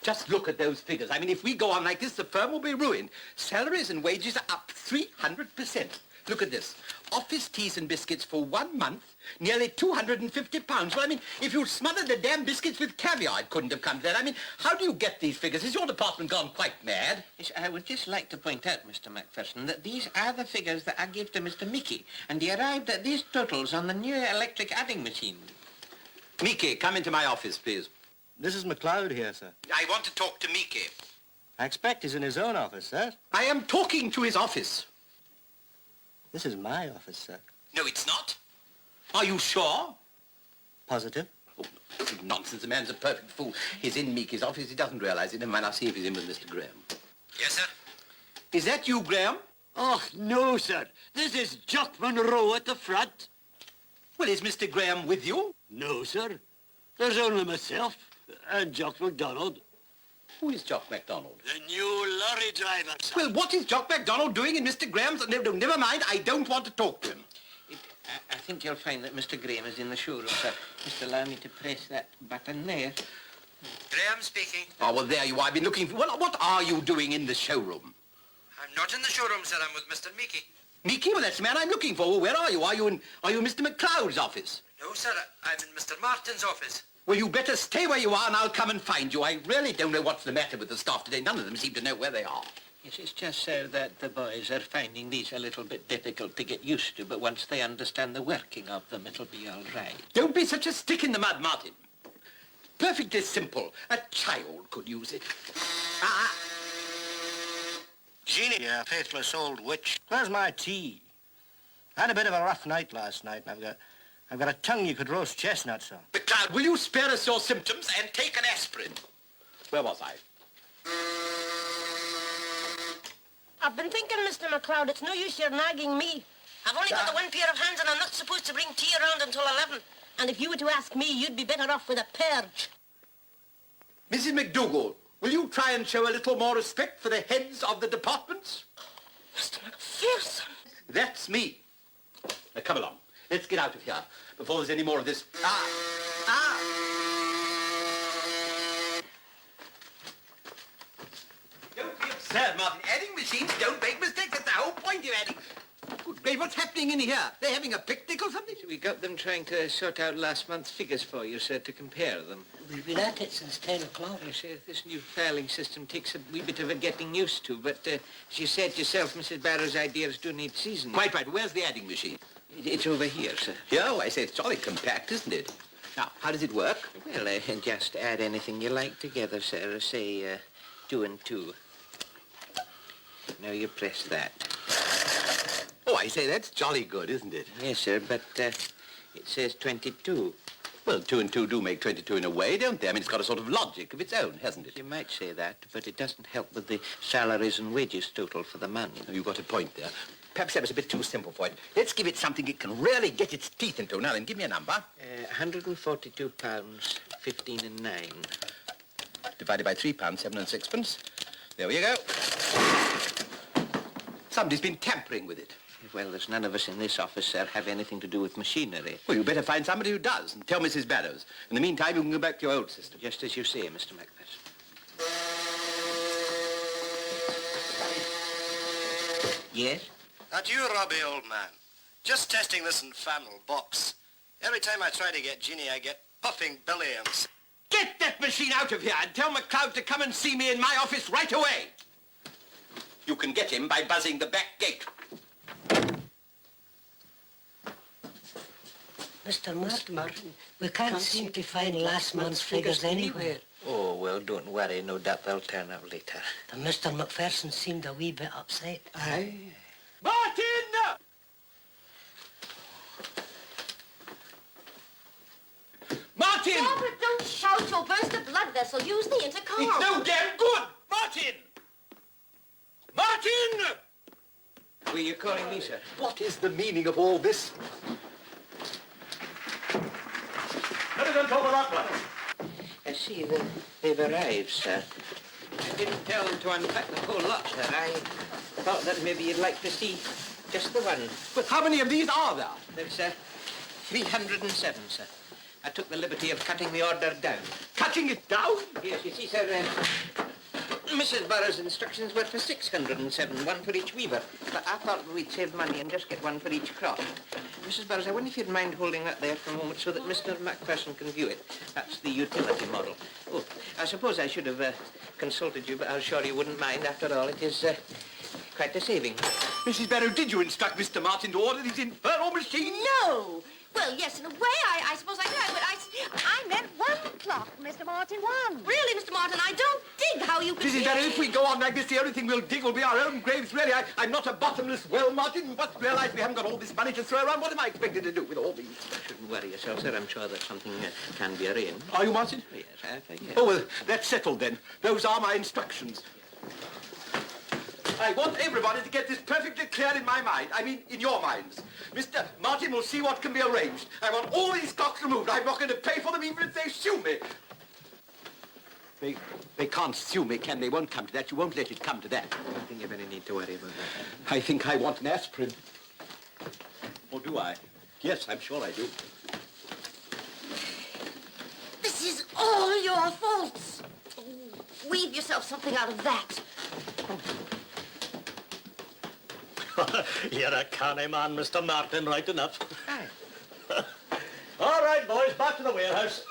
Just look at those figures. I mean, if we go on like this, the firm will be ruined. Salaries and wages are up 300%. Look at this. Office teas and biscuits for 1 month, nearly £250. Well, I mean, if you'd smothered the damn biscuits with caviar, it couldn't have come to that. I mean, how do you get these figures? Is your department gone quite mad? Yes, I would just like to point out, Mr. MacPherson, that these are the figures that I gave to Mr. Mickey, and he arrived at these totals on the new electric adding machine. Mickey, come into my office, please. This is MacLeod here, sir. I want to talk to Mickey. I expect he's in his own office, sir. I am talking to his office. This is my office, sir. No, it's not. Are you sure? Positive? Oh, nonsense. The man's a perfect fool. He's in Mickey's office. He doesn't realize it. Never mind, I'll see if he's in with Mr. Graham. Yes, sir. Is that you, Graham? Oh, no, sir. This is Jock Monroe at the front. Well, is Mr. Graham with you? No, sir. There's only myself and Jock MacDonald. Who is Jock MacDonald? The new lorry driver, sir. Well, what is Jock MacDonald doing in Mr. Graham's? No, never mind. I don't want to talk to him. I think you'll find that Mr. Graham is in the showroom, sir. Just allow me to press that button there. Graham speaking. Oh, well, there you are. I've been looking for... Well, what are you doing in the showroom? I'm not in the showroom, sir. I'm with Mr. Mickey. Mickey? Well, that's the man I'm looking for. Well, where are you? Are you in Mr. MacLeod's office? No, sir. I'm in Mr. Martin's office. Well, you better stay where you are and I'll come and find you. I really don't know what's the matter with the staff today. None of them seem to know where they are. Yes, it's just so that the boys are finding these a little bit difficult to get used to, but once they understand the working of them, it'll be all right. Don't be such a stick in the mud, Martin. Perfectly simple. A child could use it. Ah! Jeannie, you faithless old witch. Where's my tea? I had a bit of a rough night last night, and I've got a tongue you could roast chestnuts on. MacLeod, will you spare us your symptoms and take an aspirin? Where was I? I've been thinking, Mr. MacLeod, it's no use you're nagging me. I've only got the one pair of hands and I'm not supposed to bring tea around until 11. And if you were to ask me, you'd be better off with a purge. Mrs. McDougall, will you try and show a little more respect for the heads of the departments? Mr. MacPherson. That's me. Now, come along. Let's get out of here before there's any more of this. Don't be absurd, Martin. Adding machines don't make mistakes. That's the whole point of adding. Good grief, what's happening in here? They're having a picnic or something? We got them trying to sort out last month's figures for you, sir, to compare them. We've been at it since 10 o'clock. You see, this new filing system takes a wee bit of a getting used to, but as you said yourself, Mrs. Barrows' ideas do need seasoning. Quite right. Where's the adding machine? It's over here, sir. Here? Oh, I say it's jolly compact, isn't it? Now, how does it work? Well, just add anything you like together, sir. Say, 2 and 2. Now you press that. Oh, I say, that's jolly good, isn't it? Yes, sir, but it says 22. Well, 2 and 2 do make 22 in a way, don't they? I mean, it's got a sort of logic of its own, hasn't it? You might say that, but it doesn't help with the salaries and wages total for the month. Oh, you've got a point there. Perhaps that was a bit too simple for it. Let's give it something it can really get its teeth into. Now then, give me a number. £142, 15 and 9. Divided by £3, 7 and 6pence. There you go. Somebody's been tampering with it. Well, there's none of us in this office, sir, have anything to do with machinery. Well, you better find somebody who does and tell Mrs. Barrows. In the meantime, you can go back to your old system. Just as you say, Mr. MacPherson. Yes? That you, Robbie, old man? Just testing this infernal box. Every time I try to get Jeannie, I get puffing belly and... Get that machine out of here and tell MacLeod to come and see me in my office right away. You can get him by buzzing the back gate. Mr. Martin, we can't seem to find last month's figures anywhere. Oh, well, don't worry. No doubt they'll turn up later. And Mr. MacPherson seemed a wee bit upset. Aye. Martin! Martin! Robert, don't shout. You'll burst a blood vessel. Use the intercom. It's no damn good! Martin! Martin! Were you calling me, sir? What is the meaning of all this? I see that they've arrived, sir. I didn't tell them to unpack the whole lot, sir. I thought that maybe you'd like to see just the one. But how many of these are there? There's 307, sir. I took the liberty of cutting the order down. cutting it down? Yes, you see, sir, Mrs Barrows' instructions were for 607, one for each weaver. But I thought we'd save money and just get one for each cross. Mrs Barrows, I wonder if you'd mind holding that there for a moment so that Mr MacPherson can view it. That's the utility model. Oh, I suppose I should have consulted you, but I'm sure you wouldn't mind. After all, it is quite a saving. Mrs. Barrow, did you instruct Mr. Martin to order these infernal machines? No. Well, yes, in a way, I suppose I did, but I meant 1 o'clock, Mr. Martin, 1. Really, Mr. Martin, I don't dig how you could... Mrs. Barrow, if we go on like this, the only thing we'll dig will be our own graves, really. I'm not a bottomless well, Martin. You must realize we haven't got all this money to throw around. What am I expected to do with all these? Shouldn't worry yourself, sir. I'm sure that something can be arranged. Are you, Martin? Yes, I think. Oh, well, that's settled then. Those are my instructions. I want everybody to get this perfectly clear in my mind. I mean, in your minds. Mr. Martin will see what can be arranged. I want all these clocks removed. I'm not going to pay for them even if they sue me. They can't sue me, can they? Won't come to that. You won't let it come to that. I don't think you have any need to worry about that. I think I want an aspirin. Or do I? Yes, I'm sure I do. This is all your faults. Oh, weave yourself something out of that. You're a canny man, Mr. Martin, right enough. Aye. All right, boys, back to the warehouse.